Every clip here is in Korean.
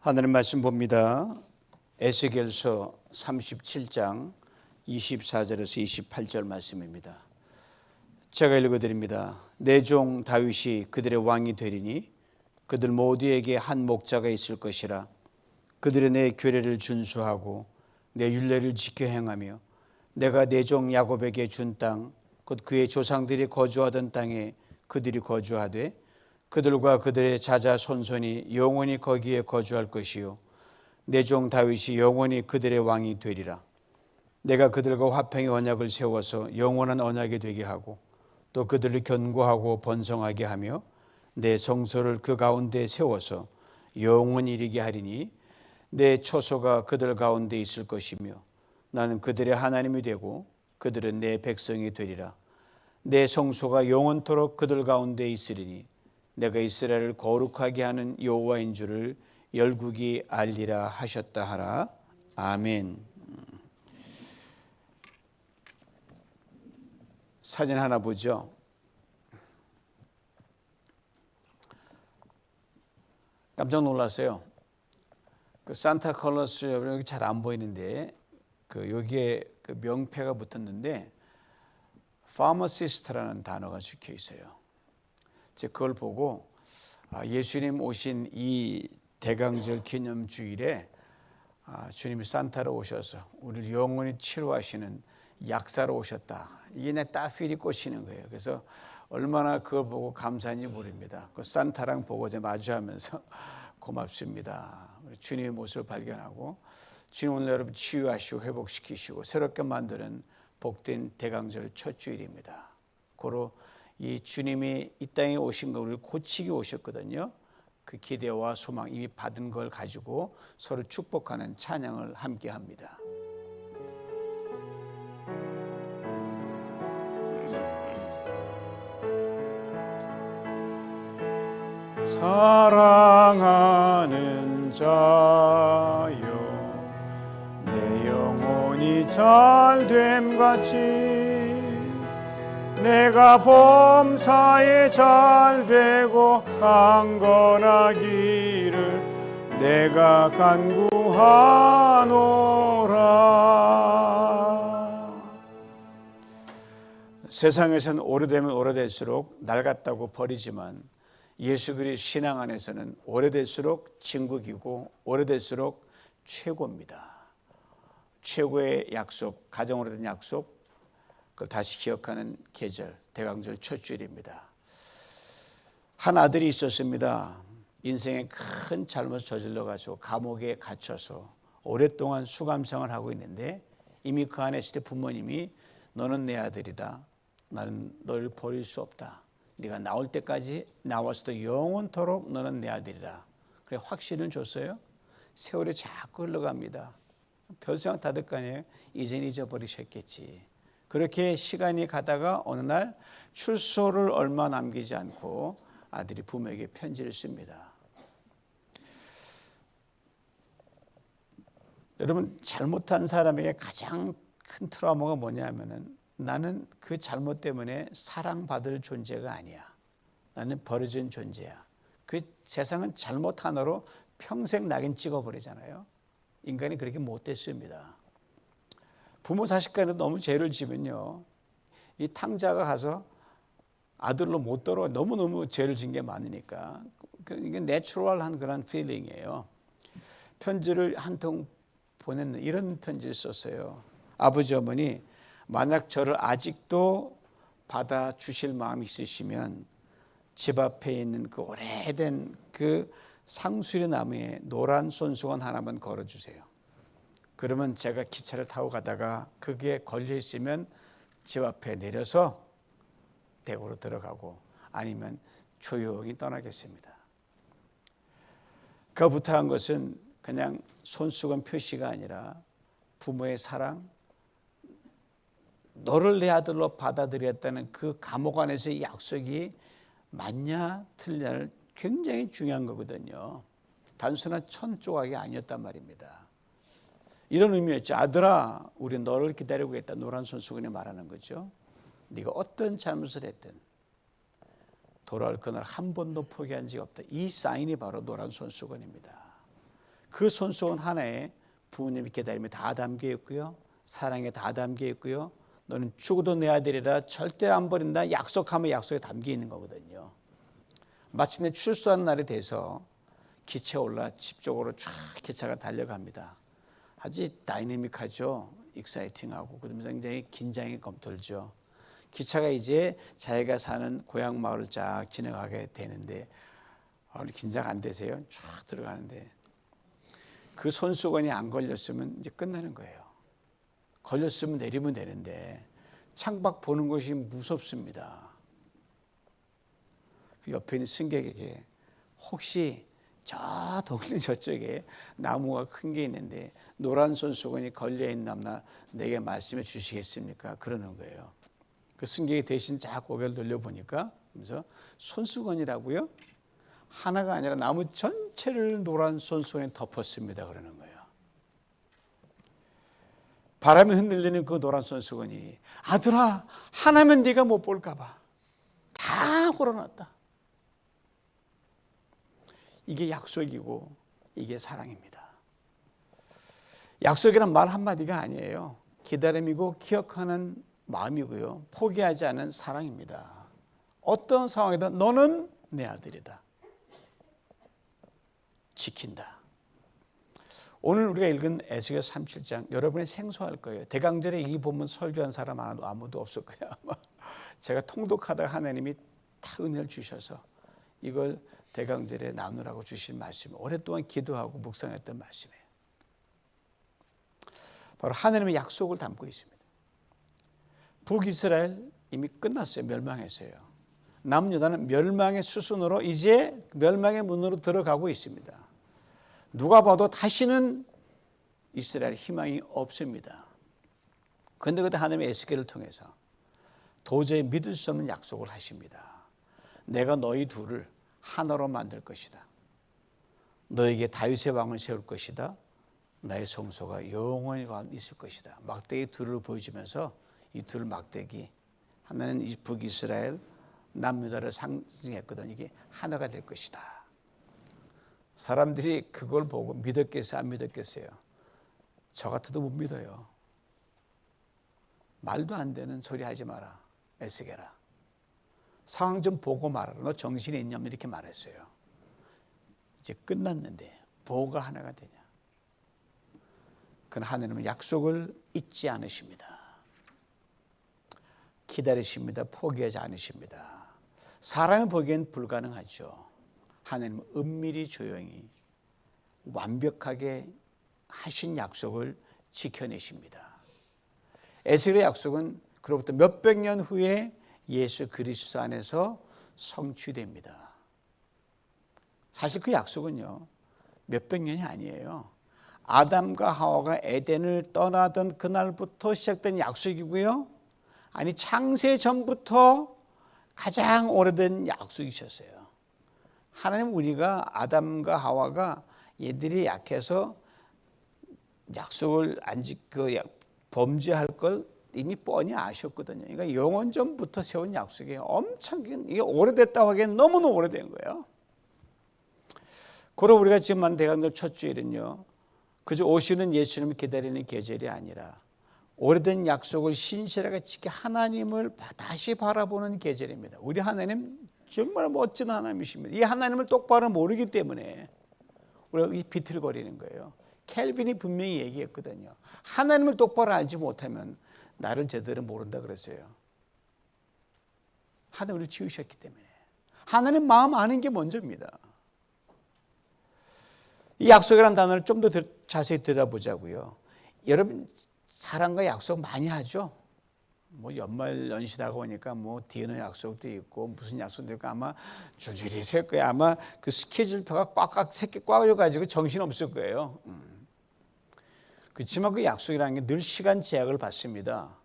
하늘의 말씀 봅니다. 에스겔서 37장 24절에서 28절 말씀입니다. 제가 읽어드립니다. 내 종 다윗이 그들의 왕이 되리니 그들 모두에게 한 목자가 있을 것이라. 그들은 내 규례를 준수하고 내 율례를 지켜 행하며 내가 내 종 야곱에게 준 땅 곧 그의 조상들이 거주하던 땅에 그들이 거주하되 그들과 그들의 자자 손손이 영원히 거기에 거주할 것이요 내 종 다윗이 영원히 그들의 왕이 되리라. 내가 그들과 화평의 언약을 세워서 영원한 언약이 되게 하고 또 그들을 견고하고 번성하게 하며 내 성소를 그 가운데 세워서 영원히 이르게 하리니 내 처소가 그들 가운데 있을 것이며 나는 그들의 하나님이 되고 그들은 내 백성이 되리라. 내 성소가 영원토록 그들 가운데 있으리니 내가 이스라엘을 거룩하게 하는 여호와인 줄을 열국이 알리라 하셨다 하라. 아멘. 사진 하나 보죠. 깜짝 놀랐어요. 그 산타클로스 여기 잘 안 보이는데 여기에 그 명패가 붙었는데 파머시스트라는 단어가 적혀 있어요. 제가 그걸 보고 예수님 오신 이 대강절 기념주일에 주님이 산타로 오셔서 우리를 영원히 치료하시는 약사로 오셨다. 이게 내 따필이 꽂히는 거예요. 그래서 얼마나 그걸 보고 감사한지 모릅니다. 그 산타랑 보고 마주하면서 고맙습니다. 주님의 모습을 발견하고 주님 오늘 여러분 치유하시고 회복시키시고 새롭게 만드는 복된 대강절 첫 주일입니다. 고로 이 주님이 이 땅에 오신 거 우리를 고치기 오셨거든요. 그 기대와 소망 이미 받은 걸 가지고 서로 축복하는 찬양을 함께 합니다. 사랑하는 자여 내 영혼이 잘됨 같이 내가 범사에 잘 되고 강건하기를 내가 간구하노라. 세상에서는 오래되면 오래될수록 낡았다고 버리지만 예수 그리스도 신앙 안에서는 오래될수록 진국이고 오래될수록 최고입니다. 최고의 약속, 가정으로 된 약속, 그걸 다시 기억하는 계절, 대강절 첫 주일입니다. 한 아들이 있었습니다. 인생에 큰 잘못을 저질러가지고 감옥에 갇혀서 오랫동안 수감생활을 하고 있는데 이미 그 안에 있을 때 부모님이 너는 내 아들이다. 나는 너를 버릴 수 없다. 네가 나올 때까지 나와서도 영원토록 너는 내 아들이라. 그래 확신을 줬어요. 세월이 자꾸 흘러갑니다. 별 생각 다 들 거 아니에요. 이젠 잊어버리셨겠지. 그렇게 시간이 가다가 어느 날 출소를 얼마 남기지 않고 아들이 부모에게 편지를 씁니다. 여러분 잘못한 사람에게 가장 큰 트라우마가 뭐냐면은 나는 그 잘못 때문에 사랑받을 존재가 아니야. 나는 버려진 존재야. 그 세상은 잘못 하나로 평생 낙인 찍어버리잖아요. 인간이 그렇게 못됐습니다. 부모 자식 간에 너무 죄를 지면요. 이 탕자가 가서 아들로 못 돌아와. 너무너무 죄를 진 게 많으니까. 이게 내추럴한 그런 필링이에요. 편지를 한 통 보냈는 이런 편지를 썼어요. 아버지 어머니 만약 저를 아직도 받아주실 마음이 있으시면 집 앞에 있는 그 오래된 그 상수리 나무에 노란 손수건 하나만 걸어주세요. 그러면 제가 기차를 타고 가다가 그게 걸려 있으면 집 앞에 내려서 대구로 들어가고 아니면 조용히 떠나겠습니다. 그 부탁한 것은 그냥 손수건 표시가 아니라 부모의 사랑, 너를 내 아들로 받아들였다는 그 감옥 안에서의 약속이 맞냐 틀냐를 굉장히 중요한 거거든요. 단순한 천 조각이 아니었단 말입니다. 이런 의미였죠. 아들아, 우리 너를 기다리고 있다. 노란 손수건이 말하는 거죠. 네가 어떤 잘못을 했든 돌아올 그날 한 번도 포기한 적이 없다. 이 사인이 바로 노란 손수건입니다. 그 손수건 하나에 부모님의 기다림이 다 담겨 있고요. 사랑이 다 담겨 있고요. 너는 죽어도 내 아들이라 절대 안 버린다. 약속하면 약속에 담겨 있는 거거든요. 마침내 출소하는 날이 돼서 기차에 올라 집 쪽으로 쫙 기차가 달려갑니다. 아주 다이내믹하죠. 익사이팅하고 그러면서 굉장히 긴장이 검돌죠. 기차가 이제 자기가 사는 고향 마을을 쫙 지나가게 되는데 오늘 긴장 안 되세요? 쫙 들어가는데 그 손수건이 안 걸렸으면 이제 끝나는 거예요. 걸렸으면 내리면 되는데 창밖 보는 것이 무섭습니다. 그 옆에 있는 승객에게 혹시 저 동네 저쪽에 나무가 큰 게 있는데 노란 손수건이 걸려있나 내게 말씀해 주시겠습니까? 그러는 거예요. 그 승객이 대신 쫙 고개를 돌려보니까 그래서 손수건이라고요? 하나가 아니라 나무 전체를 노란 손수건에 덮었습니다. 그러는 거예요. 바람에 흔들리는 그 노란 손수건이 아들아 하나면 네가 못 볼까 봐 다 걸어놨다. 이게 약속이고 이게 사랑입니다. 약속이란 말 한마디가 아니에요. 기다림이고 기억하는 마음이고요. 포기하지 않은 사랑입니다. 어떤 상황이든 너는 내 아들이다. 지킨다. 오늘 우리가 읽은 에스겔 37장 여러분이 생소할 거예요. 대강절에 이 본문 설교한 사람 아무도 없을 거예요. 아마 제가 통독하다가 하나님이 다 은혜를 주셔서 이걸 대강절에 나누라고 주신 말씀, 오랫동안 기도하고 묵상했던 말씀이에요. 바로 하나님의 약속을 담고 있습니다. 북이스라엘 이미 끝났어요. 멸망했어요. 남유다는 멸망의 수순으로 이제 멸망의 문으로 들어가고 있습니다. 누가 봐도 다시는 이스라엘 희망이 없습니다. 그런데 그때 하나님의 에스겔을 통해서 도저히 믿을 수 없는 약속을 하십니다. 내가 너희 둘을 하나로 만들 것이다. 너에게 다윗의 왕을 세울 것이다. 나의 성소가 영원히 있을 것이다. 막대기 둘을 보여주면서 이 둘 막대기 하나는 북이스라엘 남유다를 상징했거든. 이게 하나가 될 것이다. 사람들이 그걸 보고 믿었겠어요? 안 믿었겠어요? 저 같아도 못 믿어요. 말도 안 되는 소리 하지 마라. 에스겔아. 상황 좀 보고 말하라. 너 정신이 있냐면 이렇게 말했어요. 이제 끝났는데 뭐가 하나가 되냐. 그건 하나님은 약속을 잊지 않으십니다. 기다리십니다. 포기하지 않으십니다. 사람이 보기엔 불가능하죠. 하나님은 은밀히 조용히 완벽하게 하신 약속을 지켜내십니다. 에스겔의 약속은 그로부터 몇백 년 후에 예수 그리스도 안에서 성취됩니다. 사실 그 약속은요, 몇백 년이 아니에요. 아담과 하와가 에덴을 떠나던 그날부터 시작된 약속이고요. 아니 창세 전부터 가장 오래된 약속이셨어요. 하나님 우리가 아담과 하와가 얘들이 약해서 약속을 안 지키고 범죄할 걸 이미 뻔히 아셨거든요. 그러니까 영원 전부터 세운 약속이에요. 엄청 이게 오래됐다고 하기엔 너무너무 오래된 거예요. 그리고 우리가 지금 한 대강절 첫 주일은요, 그저 오시는 예수님을 기다리는 계절이 아니라 오래된 약속을 신실하게 지켜 하나님을 다시 바라보는 계절입니다. 우리 하나님 정말 멋진 하나님이십니다. 이 하나님을 똑바로 모르기 때문에 우리가 비틀거리는 거예요. 켈빈이 분명히 얘기했거든요. 하나님을 똑바로 알지 못하면 나를 제대로 모른다 그랬어요. 하나님을 지으셨기 때문에. 하나님 마음 아는 게 먼저입니다. 이 약속이라는 단어를 좀 더 자세히 들어보자고요. 여러분 사람과 약속 많이 하죠. 뭐 연말 연시다가 오니까 뭐 디너 약속도 있고 무슨 약속도 있고 아마 줄줄이 셀 거예요. 아마 그 스케줄표가 꽉꽉 새끼 꽉여가지고 정신 없을 거예요. 그렇지만 그 약속이라는 게 늘 시간 제약을 받습니다.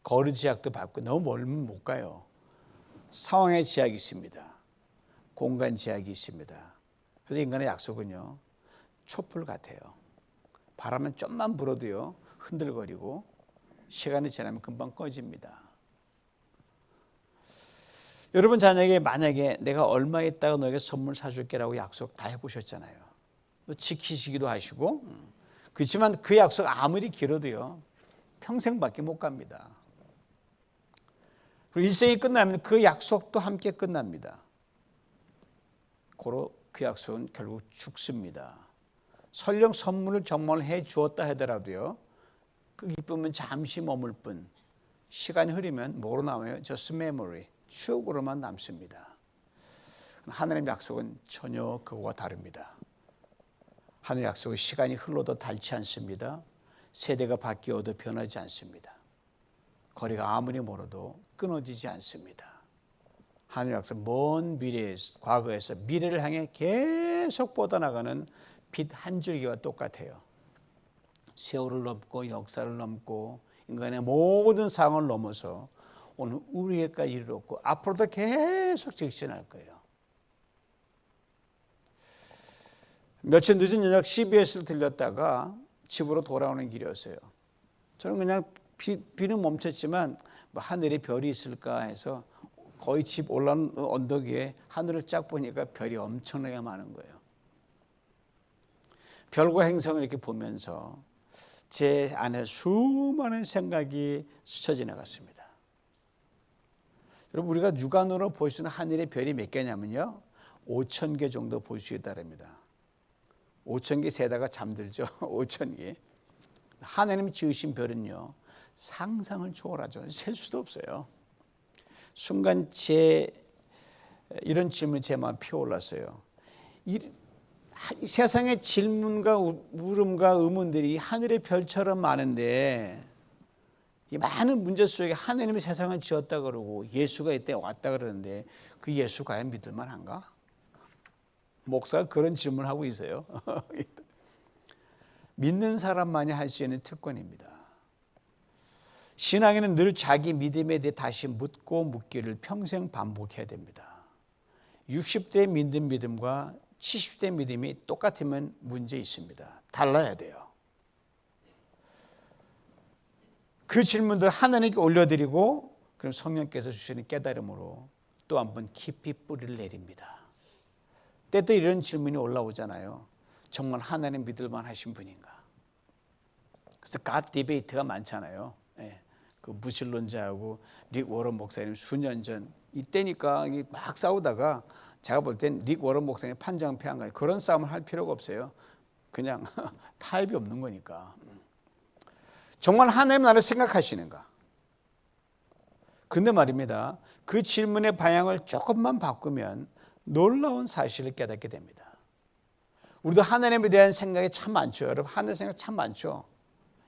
거리 제약도 받고 너무 멀면 못 가요. 상황의 제약이 있습니다. 공간 제약이 있습니다. 그래서 인간의 약속은요, 촛불 같아요. 바람은 좀만 불어도요 흔들거리고 시간이 지나면 금방 꺼집니다. 여러분 자녀에게 만약에 내가 얼마 있다가 너에게 선물 사줄게라고 약속 다 해보셨잖아요. 또 지키시기도 하시고, 그렇지만 그 약속 아무리 길어도요 평생밖에 못 갑니다. 그리고 일생이 끝나면 그 약속도 함께 끝납니다. 고로 그 약속은 결국 죽습니다. 설령 선물을 정말 해 주었다 하더라도요 그 기쁨은 잠시 머물 뿐 시간이 흐르면 뭐로 남아요? Just memory, 추억으로만 남습니다. 하나님의 약속은 전혀 그거와 다릅니다. 하나님의 약속은 시간이 흘러도 닳지 않습니다. 세대가 바뀌어도 변하지 않습니다. 거리가 아무리 멀어도 끊어지지 않습니다. 하나님의 약속은 먼 미래에서, 과거에서 미래를 향해 계속 뻗어나가는 빛 한 줄기와 똑같아요. 세월을 넘고 역사를 넘고 인간의 모든 상황을 넘어서 오늘 우리에까지 이르렀고 앞으로도 계속 직진할 거예요. 며칠 늦은 저녁 CBS를 들렸다가 집으로 돌아오는 길이었어요. 저는 그냥 비는 멈췄지만 뭐 하늘에 별이 있을까 해서 거의 집 올라온 언덕 위에 하늘을 쫙 보니까 별이 엄청나게 많은 거예요. 별과 행성을 이렇게 보면서 제 안에 수많은 생각이 스쳐 지나갔습니다. 여러분, 우리가 육안으로 볼 수 있는 하늘의 별이 몇 개냐면요 5,000개 정도 볼 수 있다랍니다. 5,000개 세다가 잠들죠. 5,000개. 하나님이 지으신 별은요 상상을 초월하죠. 셀 수도 없어요. 순간 이런 질문이 제 마음에 피어올랐어요. 이 세상의 질문과 물음과 의문들이 하늘의 별처럼 많은데 이 많은 문제 속에 하나님이 세상을 지었다 그러고 예수가 이때 왔다 그러는데 그 예수 과연 믿을 만한가? 목사가 그런 질문을 하고 있어요. 믿는 사람만이 할 수 있는 특권입니다. 신앙에는 늘 자기 믿음에 대해 다시 묻고 묻기를 평생 반복해야 됩니다. 60대 믿는 믿음과 70대 믿음이 똑같으면 문제 있습니다. 달라야 돼요. 그 질문들 하나님께 올려드리고 그럼 성령께서 주시는 깨달음으로 또 한번 깊이 뿌리를 내립니다. 때도 이런 질문이 올라오잖아요. 정말 하나님 믿을 만하신 분인가? 그래서 갓 디베이트가 많잖아요. 예, 그 무신론자하고 릭 워런 목사님 수년 전 이때니까 막 싸우다가 제가 볼 땐 릭 워런 목사님 판정패한 거예요. 그런 싸움을 할 필요가 없어요. 그냥 타협이 없는 거니까. 정말 하나님 나를 생각하시는가? 근데 말입니다. 그 질문의 방향을 조금만 바꾸면 놀라운 사실을 깨닫게 됩니다. 우리도 하나님에 대한 생각이 참 많죠. 여러분 하나님 생각 참 많죠.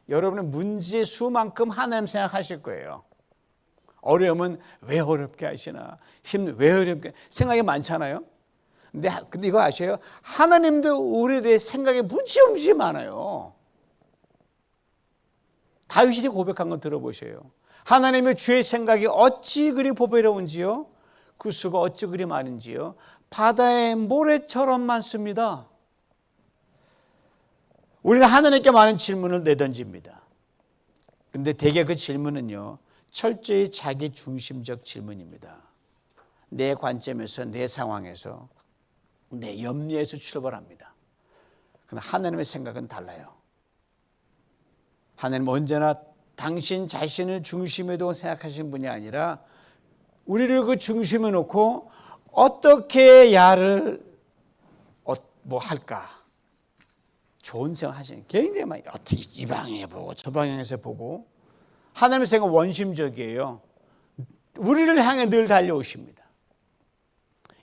여러분은 문제의 수만큼 하나님 생각하실 거예요. 어려움은 왜 어렵게 하시나, 힘 왜 어렵게 생각이 많잖아요. 근데 이거 아셔요? 하나님도 우리에 대해 생각이 무지무지 많아요. 다윗이 고백한 거 들어보세요. 하나님의 주의 생각이 어찌 그리 보배로운지요, 그 수가 어찌 그리 많은지요, 바다의 모래처럼 많습니다. 우리는 하나님께 많은 질문을 내던집니다. 근데 대개 그 질문은요 철저히 자기 중심적 질문입니다. 내 관점에서, 내 상황에서, 내 염려에서 출발합니다. 그러나 하나님의 생각은 달라요. 하나님은 언제나 당신 자신을 중심에 두고 생각하신 분이 아니라 우리를 그 중심에 놓고 어떻게 야를 뭐 할까, 좋은 생각 하시는 굉장히 많이, 어떻게 이 방향에 보고 저 방향에서 보고. 하나님의 생각은 원심적이에요. 우리를 향해 늘 달려오십니다.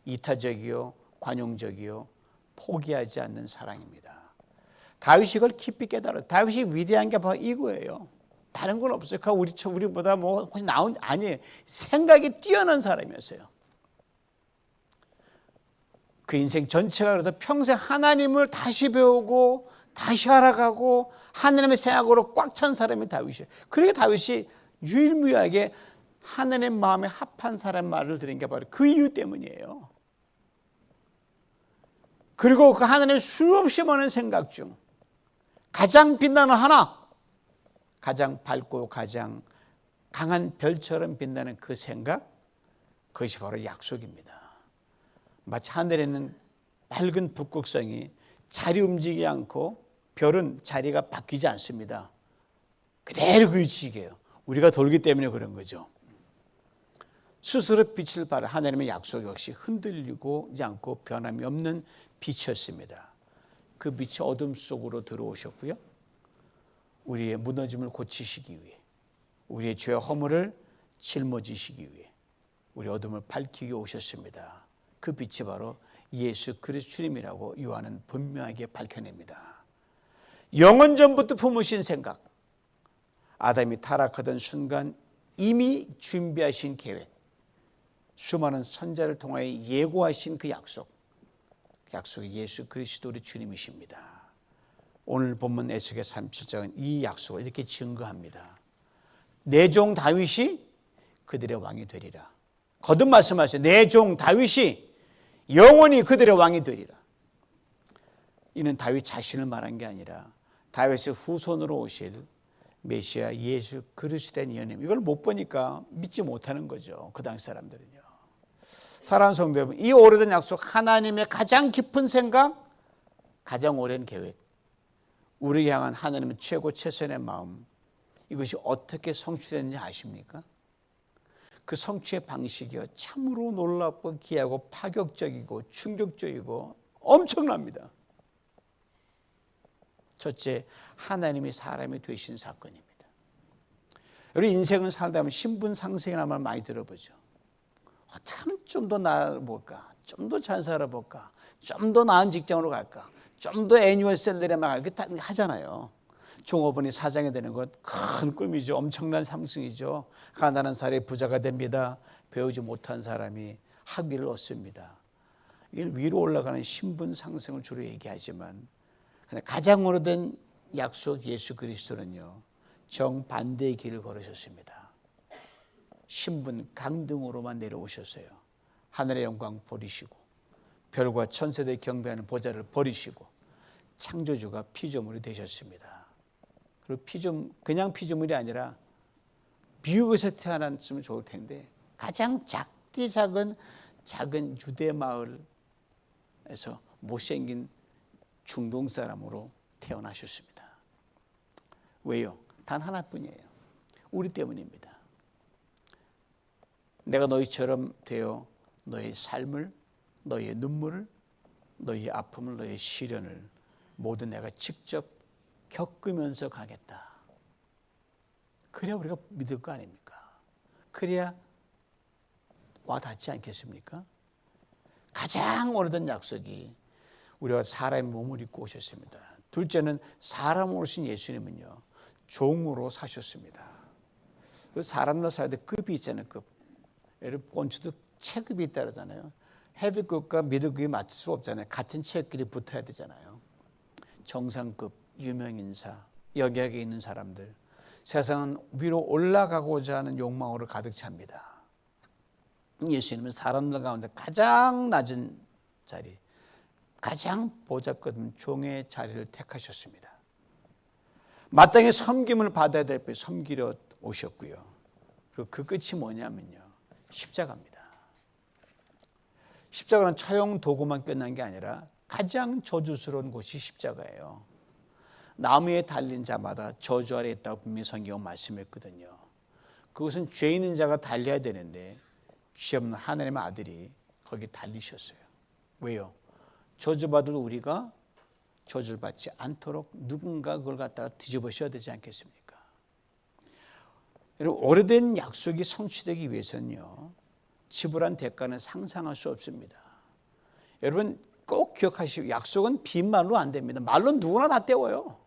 이타적이요, 관용적이요, 포기하지 않는 사랑입니다. 다윗이 이걸 깊이 깨달아요. 다윗이 위대한 게 바로 이거예요. 다른 건 없어요. 우리보다 뭐 훨씬 나은, 아니에요. 생각이 뛰어난 사람이었어요. 그 인생 전체가 그래서 평생 하나님을 다시 배우고 다시 알아가고 하나님의 생각으로 꽉 찬 사람이 다윗이에요. 그러니까 다윗이 유일무이하게 하나님의 마음에 합한 사람 말을 들은 게 바로 그 이유 때문이에요. 그리고 그 하나님의 수없이 많은 생각 중 가장 빛나는 하나, 가장 밝고 가장 강한 별처럼 빛나는 그 생각, 그것이 바로 약속입니다. 마치 하늘에는 밝은 북극성이 자리 움직이지 않고 별은 자리가 바뀌지 않습니다. 그대로 그 위치예요. 우리가 돌기 때문에 그런 거죠. 스스로 빛을 발한 하나님의 약속 역시 흔들리지 않고 변함이 없는 빛이었습니다. 그 빛이 어둠 속으로 들어오셨고요. 우리의 무너짐을 고치시기 위해, 우리의 죄와 허물을 짊어지시기 위해 우리 어둠을 밝히기 오셨습니다. 그 빛이 바로 예수 그리스도 주님이라고 요한은 분명하게 밝혀냅니다. 영원 전부터 품으신 생각, 아담이 타락하던 순간 이미 준비하신 계획, 수많은 선자를 통하여 예고하신 그 약속, 그 약속이 예수 그리스도 우리 주님이십니다. 오늘 본문 에스겔 37장은 이 약속을 이렇게 증거합니다. 내 종 다윗이 그들의 왕이 되리라. 거듭 말씀하세요. 내 종 다윗이 영원히 그들의 왕이 되리라. 이는 다윗 자신을 말한 게 아니라 다윗의 후손으로 오실 메시아 예수 그리스도의 예언임. 이걸 못 보니까 믿지 못하는 거죠. 그 당시 사람들은요. 사랑하는 성도 여러분, 이 오래된 약속, 하나님의 가장 깊은 생각, 가장 오랜 계획, 우리에게 향한 하나님의 최고 최선의 마음, 이것이 어떻게 성취되는지 아십니까? 그 성취의 방식이요, 참으로 놀랍고 귀하고 파격적이고 충격적이고 엄청납니다. 첫째, 하나님이 사람이 되신 사건입니다. 우리 인생은 살다 보면 신분상승이라는 말 많이 들어보죠. 참 좀 더 나아볼까, 좀 더 잘 살아볼까, 좀 더 나은 직장으로 갈까, 좀 더 애뉴얼 셀러리만 갈까 하잖아요. 종업원이 사장이 되는 것 큰 꿈이죠. 엄청난 상승이죠. 가난한 사람이 부자가 됩니다. 배우지 못한 사람이 학위를 얻습니다. 이걸 위로 올라가는 신분 상승을 주로 얘기하지만 가장 오래된 약속 예수 그리스도는요, 정반대의 길을 걸으셨습니다. 신분 강등으로만 내려오셨어요. 하늘의 영광 버리시고 별과 천사들의 경배하는 보좌를 버리시고 창조주가 피조물이 되셨습니다. 그리고 그냥 피조물이 아니라 미국에서 태어났으면 좋을 텐데 가장 작디 작은 유대 마을에서 못생긴 중동 사람으로 태어나셨습니다. 왜요? 단 하나뿐이에요. 우리 때문입니다. 내가 너희처럼 되어 너의 삶을, 너의 눈물을, 너의 아픔을, 너의 시련을 모두 내가 직접 겪으면서 가겠다. 그래야 우리가 믿을 거 아닙니까? 그래야 와닿지 않겠습니까? 가장 오래된 약속이 우리가 사람의 몸을 입고 오셨습니다. 둘째는 사람으로 오신 예수님은요, 종으로 사셨습니다. 사람으로 사야 될 급이 있잖아요. 급. 여러분 꼰추도 체급이 있다잖아요. 헤비급과 미들급이 맞출 수 없잖아요. 같은 체급끼리 붙어야 되잖아요. 정상급, 유명인사, 여기에 있는 사람들, 세상은 위로 올라가고자 하는 욕망으로 가득 찹니다. 예수님은 사람들 가운데 가장 낮은 자리, 가장 보잘것없는 종의 자리를 택하셨습니다. 마땅히 섬김을 받아야 될 때 섬기려 오셨고요. 그리고 그 끝이 뭐냐면요, 십자가입니다. 십자가는 처형 도구만 끝난 게 아니라 가장 저주스러운 곳이 십자가예요. 나무에 달린 자마다 저주 아래 있다고 분명히 성경은 말씀했거든요. 그것은 죄 있는 자가 달려야 되는데 죄 없는 하나님의 아들이 거기 달리셨어요. 왜요? 저주받을 우리가 저주를 받지 않도록 누군가 그걸 갖다가 뒤집으셔야 되지 않겠습니까? 여러분, 오래된 약속이 성취되기 위해서는요, 지불한 대가는 상상할 수 없습니다. 여러분 꼭 기억하시고, 약속은 빈말로 안 됩니다. 말로 누구나 다 때워요.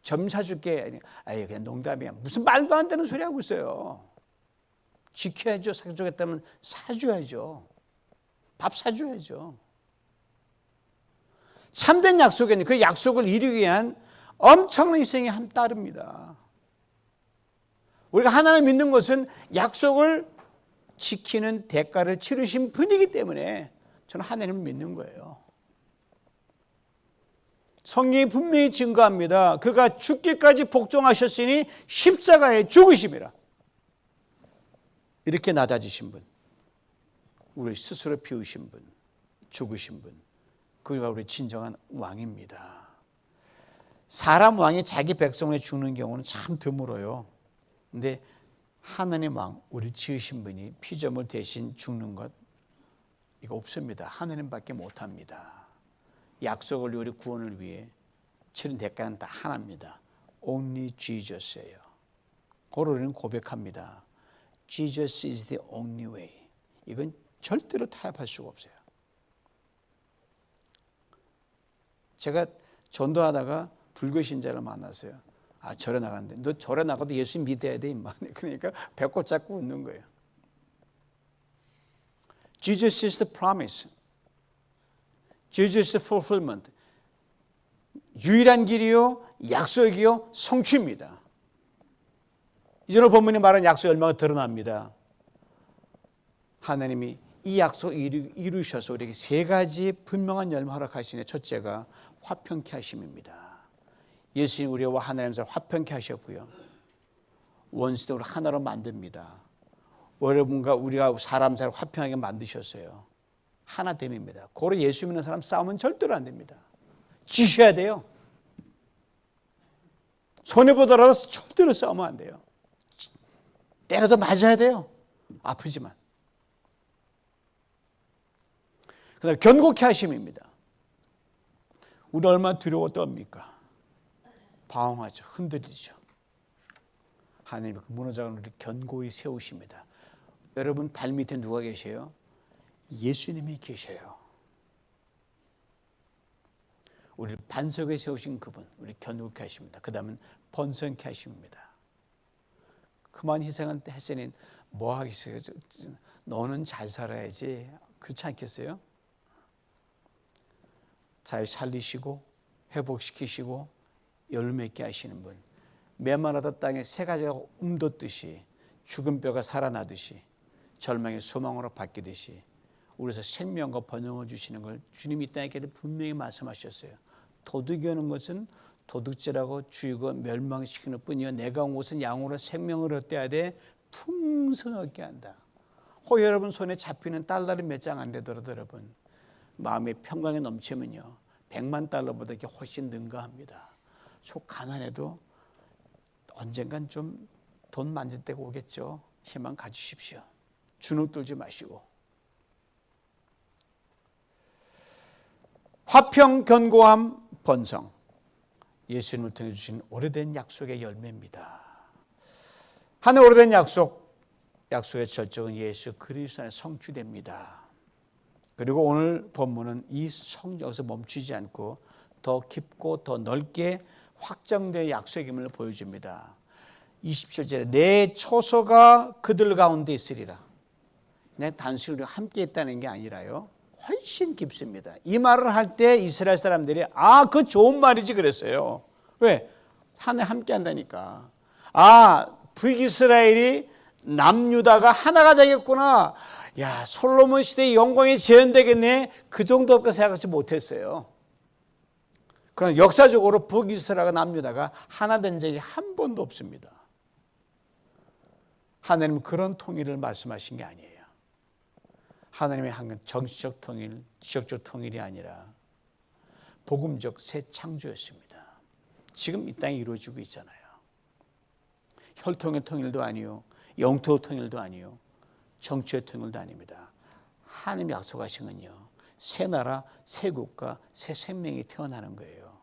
점 사줄게. 아예 그냥 농담이야. 무슨 말도 안 되는 소리 하고 있어요. 지켜야죠. 사주겠다면 사줘야죠. 밥 사줘야죠. 참된 약속에는 그 약속을 이루기 위한 엄청난 희생이 따릅니다. 우리가 하나님을 믿는 것은 약속을 지키는 대가를 치르신 분이기 때문에 저는 하나님을 믿는 거예요. 성경이 분명히 증거합니다. 그가 죽기까지 복종하셨으니 십자가에 죽으심이라. 이렇게 낮아지신 분, 우리 스스로 비우신 분, 죽으신 분, 그가 우리 진정한 왕입니다. 사람 왕이 자기 백성을 죽는 경우는 참 드물어요. 근데 하나님 왕, 우리를 지으신 분이 피조물 대신 죽는 것, 이거 없습니다. 하나님밖에 못합니다. 약속을 우리 구원을 위해 치른 대가는 다 하나입니다. Only Jesus예요. 그걸 우리는 고백합니다. Jesus is the only way. 이건 절대로 타협할 수가 없어요. 제가 전도하다가 불교 신자를 만났어요. 절에 나갔는데 너 절에 나가도 예수 믿어야 돼 임마. 그러니까 배꼽 잡고 웃는 거예요. Jesus is the promise. Jesus is the fulfillment. 유일한 길이요, 약속이요, 성취입니다. 이전에 본문이 말한 약속의 얼마가 드러납니다. 하나님이 이 약속 이루셔서 우리에게 세 가지 분명한 열매 허락하시네. 첫째가 화평케 하심입니다. 예수님 우리와 하나님께서 화평케 하셨고요. 원수도 우리 하나로 만듭니다. 여러분과 우리가 사람 사이 화평하게 만드셨어요. 하나됨입니다. 고로 예수 믿는 사람 싸우면 절대로 안 됩니다. 지셔야 돼요. 손해보더라도 절대로 싸우면 안 돼요. 때려도 맞아야 돼요. 아프지만. 그 다음에 견고케 하심입니다. 우리 얼마나 두려워 떱니까? 방황하죠. 흔들리죠. 하나님이 그 무너져가는 우리를 견고히 세우십니다. 여러분 발밑에 누가 계세요? 예수님이 계셔요. 우리를 반석에 세우신 그분, 우리 견고케 하십니다. 그 다음은 번성케 하십니다. 그만 희생을 했으니 뭐 하겠어요? 너는 잘 살아야지. 그렇지 않겠어요? 잘 살리시고 회복시키시고 열매있게 하시는 분. 메마르다 땅에 새 가지가 움돋듯이 죽은 뼈가 살아나듯이 절망의 소망으로 바뀌듯이 우리에서 생명과 번영을 주시는 걸 주님이 이 땅에 분명히 말씀하셨어요. 도둑이 오는 것은 도둑질하고 죽이고 멸망시키는 뿐이요 내가 온 것은 양으로 생명을 얻게 돼 풍성하게 한다. 여러분 손에 잡히는 달러를 몇 장 안 되더라도 여러분 마음의 평강이 넘치면요 100만 달러보다 이게 훨씬 능가합니다. 속 가난해도 언젠간 좀 돈 만질 때가 오겠죠. 희망 가지십시오. 주눅 들지 마시고. 화평, 견고함, 번성. 예수님을 통해 주신 오래된 약속의 열매입니다. 한 오래된 약속의 절정은 예수 그리스도 안에 성취됩니다. 그리고 오늘 본문은 이 성경에서 멈추지 않고 더 깊고 더 넓게 확장된 약속의 힘을 보여줍니다. 27절에 내 처소가 그들 가운데 있으리라. 그냥 단순히 함께 있다는 게 아니라요. 훨씬 깊습니다. 이 말을 할 때 이스라엘 사람들이 그 좋은 말이지 그랬어요. 왜? 하나님 함께 한다니까. 북이스라엘이 남유다가 하나가 되겠구나. 야, 솔로몬 시대의 영광이 재현되겠네. 그 정도밖에 생각하지 못했어요. 그러나 역사적으로 북이스라엘과 남유다가 하나 된 적이 한 번도 없습니다. 하나님은 그런 통일을 말씀하신 게 아니에요. 하나님의 한 정치적 통일, 지역적 통일이 아니라 복음적 새 창조였습니다. 지금 이 땅에 이루어지고 있잖아요. 혈통의 통일도 아니요, 영토 통일도 아니요, 정치의 통일도 아닙니다. 하나님이 약속하신 건요, 새 나라, 새 국가, 새 생명이 태어나는 거예요.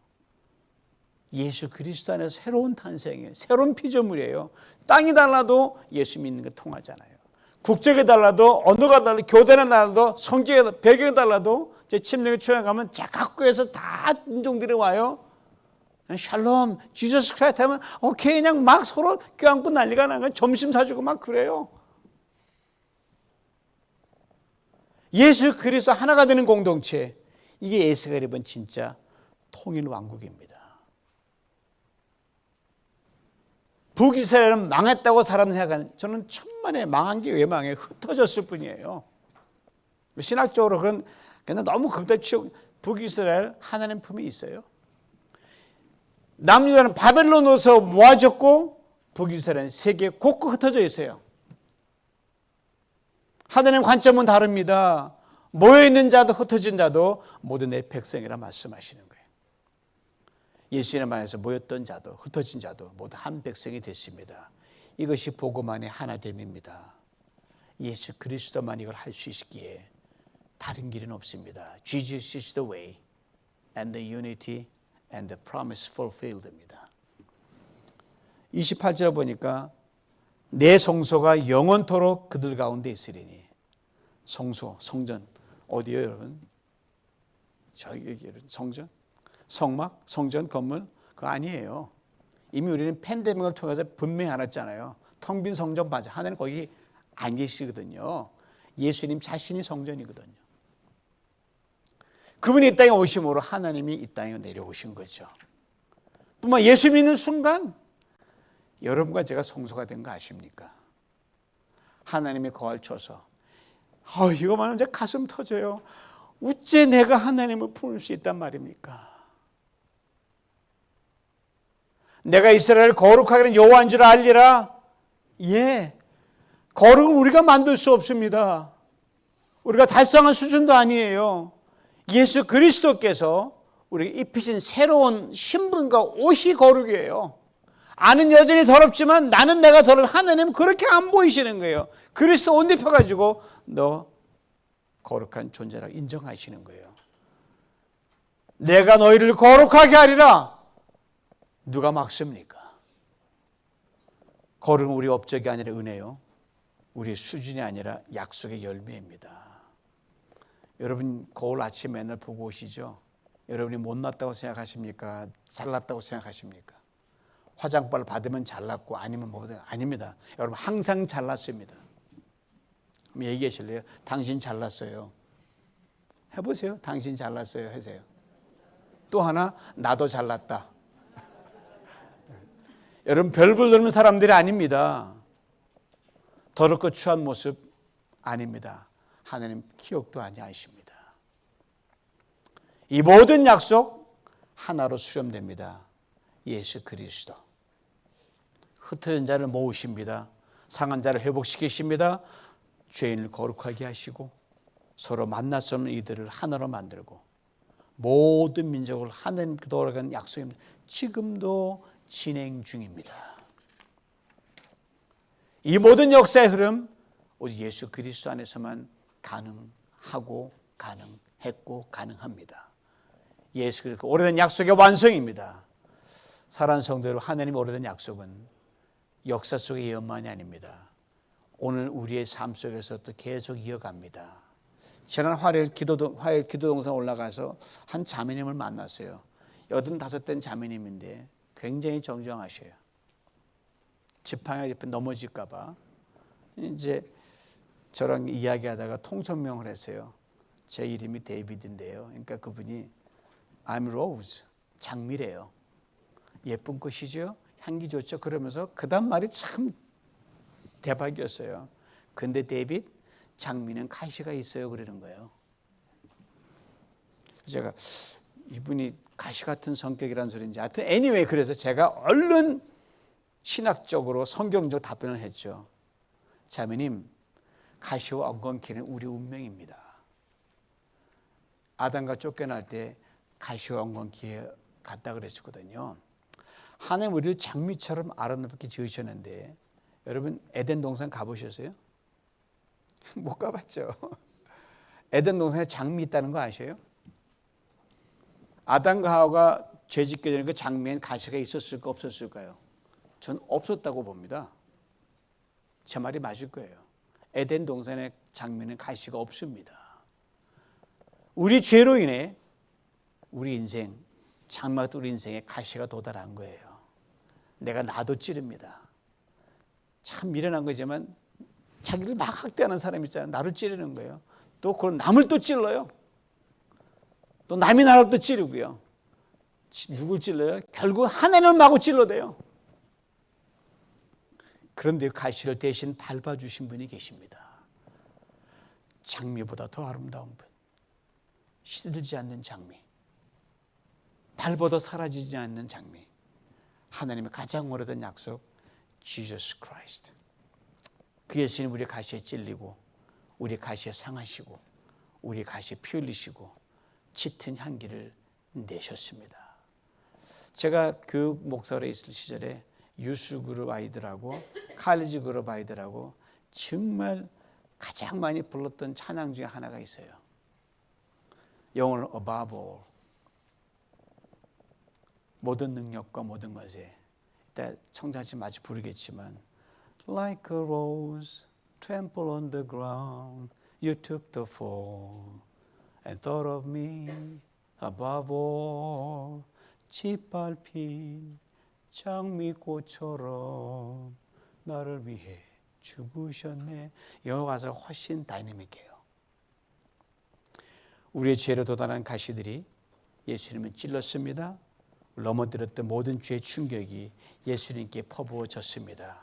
예수 그리스도 안에서 새로운 탄생이에요. 새로운 피조물이에요. 땅이 달라도 예수 믿는 게 통하잖아요. 국적이 달라도 언어가 달라도 교대는 달라도 성격이 배경이 달라도 제 침례교 초에 가면 각국에서 다 인종들이 와요. 샬롬, 지저스 크라이스트 하면 오케이 그냥 막 서로 껴안고 난리가 나는 거예요. 점심 사주고 막 그래요. 예수 그리스도 하나가 되는 공동체, 이게 예수가 입은 진짜 통일 왕국입니다. 북이스라엘은 망했다고 사람 생각하는, 저는 천만에 망한 게 왜 망해? 흩어졌을 뿐이에요. 신학적으로 그냥 너무 극단치고 북이스라엘 하나님 품에 있어요. 남유다는 바벨론으로서 모아졌고 북이스라엘은 세계 곳곳 흩어져 있어요. 하나님 관점은 다릅니다. 모여있는 자도 흩어진 자도 모두 내 백성이라 말씀하시는 거예요. 예수님 안에서 모였던 자도 흩어진 자도 모두 한 백성이 됐습니다. 이것이 복음 안의 하나됨입니다. 예수 그리스도만 이걸 할 수 있기에 다른 길은 없습니다. Jesus is the way and the unity and the promise fulfilled입니다. 28절 보니까 내 성소가 영원토록 그들 가운데 있으리니. 성소, 성전 어디예요, 여러분? 저기 성전, 성막, 성전, 건물 그거 아니에요. 이미 우리는 팬데믹을 통해서 분명히 알았잖아요. 텅 빈 성전 맞아. 하나님 거기 안 계시거든요. 예수님 자신이 성전이거든요. 그분이 이 땅에 오심으로 하나님이 이 땅에 내려오신 거죠. 뿐만 예수 믿는 순간 여러분과 제가 성소가 된 거 아십니까? 하나님의 거할 쳐서 이거만 하면 제 가슴 터져요. 어째 내가 하나님을 품을 수 있단 말입니까? 내가 이스라엘을 거룩하게 하는 여호와인 줄 알리라. 예, 거룩은 우리가 만들 수 없습니다. 우리가 달성한 수준도 아니에요. 예수 그리스도께서 우리에게 입히신 새로운 신분과 옷이 거룩이에요. 아는 여전히 더럽지만 나는 내가 더럽. 하나님은 그렇게 안 보이시는 거예요. 그리스도 옷 입혀가지고 너 거룩한 존재라고 인정하시는 거예요. 내가 너희를 거룩하게 하리라. 누가 막습니까? 거룩은 우리 업적이 아니라 은혜요. 우리의 수준이 아니라 약속의 열매입니다. 여러분 거울 아침 맨날 보고 오시죠? 여러분이 못났다고 생각하십니까? 잘났다고 생각하십니까? 화장빨 받으면 잘났고 아니면 뭐 아닙니다. 여러분 항상 잘났습니다. 한번 얘기하실래요? 당신 잘났어요. 해보세요. 당신 잘났어요. 하세요. 또 하나 나도 잘났다. 여러분 별볼 넘는 사람들이 아닙니다. 더럽고 추한 모습 아닙니다. 하나님 기억도 아니하십니다. 이 모든 약속 하나로 수렴됩니다. 예수 그리스도. 흩어진 자를 모으십니다. 상한 자를 회복시키십니다. 죄인을 거룩하게 하시고 서로 만날 수 없는 이들을 하나로 만들고 모든 민족을 하나님께 돌아가는 약속입니다. 지금도 진행 중입니다. 이 모든 역사의 흐름 오직 예수 그리스도 안에서만 가능하고 가능했고 가능합니다. 예수 그리스도 오래된 약속의 완성입니다. 사랑하는 성도 여러분, 하나님의 오래된 약속은 역사 속의 예언만이 아닙니다. 오늘 우리의 삶 속에서 또 계속 이어갑니다. 지난 화요일 기도 동산 올라가서 한 자매님을 만났어요. 85된 자매님인데 굉장히 정정하셔요. 지팡이 옆에 넘어질까 봐 이제 저랑 이야기하다가 통성명을 했어요. 제 이름이 데이비드인데요. 그러니까 그분이 I'm Rose, 장미래요. 예쁜 꽃이죠. 향기 좋죠. 그러면서 그 다음 말이 참 대박이었어요. 근데 데이빗, 장미는 가시가 있어요. 그러는 거예요. 제가 이분이 가시 같은 성격이라는 소리인지 하여튼 anyway 그래서 제가 얼른 신학적으로 성경적 답변을 했죠. 자매님, 가시와 엉겅퀴는 우리 운명입니다. 아담과 쫓겨날 때 가시와 엉겅퀴에 갔다 그랬었거든요. 하나님 우리를 장미처럼 아름답게 지으셨는데 여러분 에덴 동산 가보셨어요? 못 가봤죠. 에덴 동산에 장미 있다는 거 아셔요? 아담과 하와가 죄짓게 되는 그 장미엔 가시가 있었을까 없었을까요? 전 없었다고 봅니다. 제 말이 맞을 거예요. 에덴 동산의 장미는 가시가 없습니다. 우리 죄로 인해 우리 인생, 장마도 우리 인생에 가시가 도달한 거예요. 내가 나도 찌릅니다. 참 미련한 거지만 자기를 막 학대하는 사람 있잖아요. 나를 찌르는 거예요. 또 그런 남을 또 찔러요. 또 남이 나를 또 찌르고요. 누굴 찔러요? 결국 하나님을 마구 찔러대요. 그런데 가시를 대신 밟아주신 분이 계십니다. 장미보다 더 아름다운 분. 시들지 않는 장미. 밟아도 사라지지 않는 장미. 하나님의 가장 오래된 약속, Jesus Christ. 그 예수님 우리 가시에 찔리고 우리 가시에 상하시고 우리 가시에 피 흘리시고 짙은 향기를 내셨습니다. 제가 교육 목사로 있을 시절에 유스 그룹 아이들하고 칼리지 그룹 아이들하고 정말 가장 많이 불렀던 찬양 중에 하나가 있어요. 영어로 above all, 모든 능력과 모든 것에, 이따 청자지 마치 부르겠지만 Like a rose trampled on the ground, you took the fall and thought of me above all. 짓밟힌 장미꽃처럼 나를 위해 죽으셨네. 영어 가사가 훨씬 다이내믹해요. 우리의 죄로 도달한 가시들이 예수님을 찔렀습니다. 넘어뜨렸던 모든 죄의 충격이 예수님께 퍼부어졌습니다.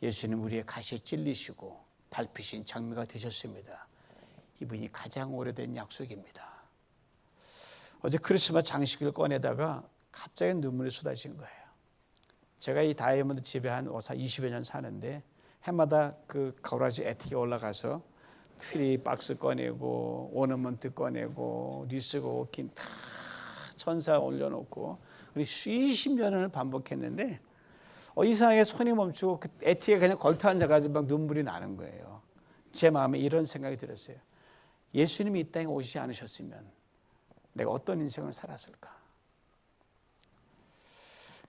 예수님 우리의 가시에 찔리시고 밟히신 장미가 되셨습니다. 이분이 가장 오래된 약속입니다. 어제 크리스마스 장식을 꺼내다가 갑자기 눈물이 쏟아진 거예요. 제가 이 다이아몬드 집에 한 20여 년 사는데 해마다 그 가라지 애틱에 올라가서 트리 박스 꺼내고 오너먼트 꺼내고 리스고 오킨 다 천사 올려놓고 우리 수십 년을 반복했는데 이상하게 손이 멈추고 그 애틱에 그냥 걸터 앉아가지고 막 눈물이 나는 거예요. 제 마음에 이런 생각이 들었어요. 예수님이 이 땅에 오시지 않으셨으면 내가 어떤 인생을 살았을까?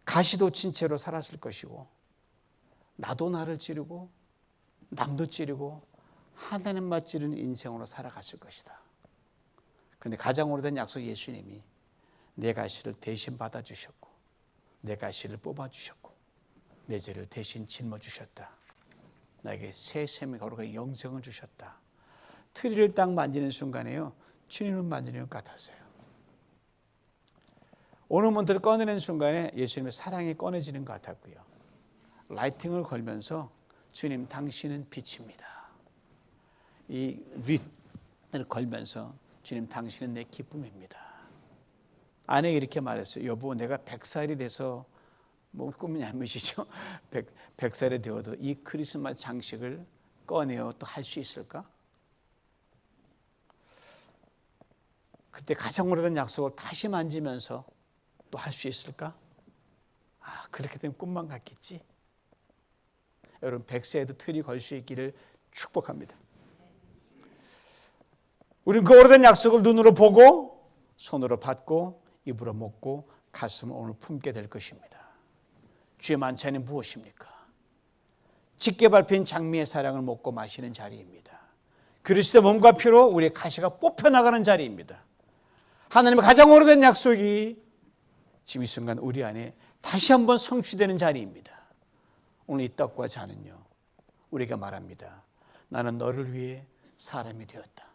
가시돋친 채로 살았을 것이고 나도 나를 찌르고 남도 찌르고 하나님만 찌르는 인생으로 살아갔을 것이다. 그런데 가장 오래된 약속 예수님이 내 가시를 대신 받아주셨고 내 가시를 뽑아주셨고 내 죄를 대신 짊어주셨다. 나에게 새 생명 거룩한 영생을 주셨다. 트리를 딱 만지는 순간에요, 주님을 만지는 것 같았어요. 오너먼트를 꺼내는 순간에 예수님의 사랑이 꺼내지는 것 같았고요. 라이팅을 걸면서 주님 당신은 빛입니다. 이 윗을 걸면서 주님 당신은 내 기쁨입니다. 아내가 이렇게 말했어요. 여보, 내가 100살이 돼서 뭐 꿈이냐 무시죠. 100살이 되어도 이 크리스마스 장식을 꺼내어 또 할 수 있을까? 그때 가장 오래된 약속을 다시 만지면서 또 할 수 있을까? 그렇게 되면 꿈만 같겠지. 여러분 100세에도 트리 걸 수 있기를 축복합니다. 우리는 그 오래된 약속을 눈으로 보고 손으로 받고 입으로 먹고 가슴을 오늘 품게 될 것입니다. 주의 만찬은 무엇입니까? 짙게 밟힌 장미의 사랑을 먹고 마시는 자리입니다. 그리스도의 몸과 피로 우리의 가시가 뽑혀나가는 자리입니다. 하나님의 가장 오래된 약속이 지금 이 순간 우리 안에 다시 한번 성취되는 자리입니다. 오늘 이 떡과 잔은요, 우리가 말합니다. 나는 너를 위해 사람이 되었다.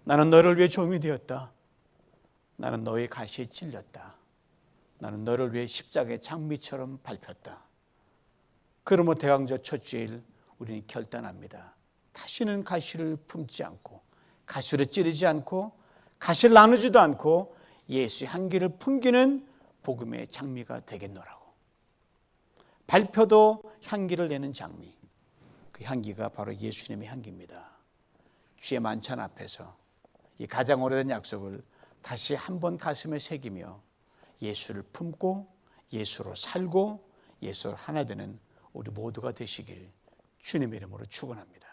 나는 너를 위해 종이 되었다. 나는 너의 가시에 찔렸다. 나는 너를 위해 십자가의 장미처럼 밟혔다. 그러므로 대강절 첫 주일 우리는 결단합니다. 다시는 가시를 품지 않고 가시를 찌르지 않고 가시를 나누지도 않고 예수의 향기를 풍기는 복음의 장미가 되겠노라고. 밟혀도 향기를 내는 장미, 그 향기가 바로 예수님의 향기입니다. 주의 만찬 앞에서 이 가장 오래된 약속을 다시 한번 가슴에 새기며 예수를 품고 예수로 살고 예수로 하나 되는 우리 모두가 되시길 주님의 이름으로 축원합니다.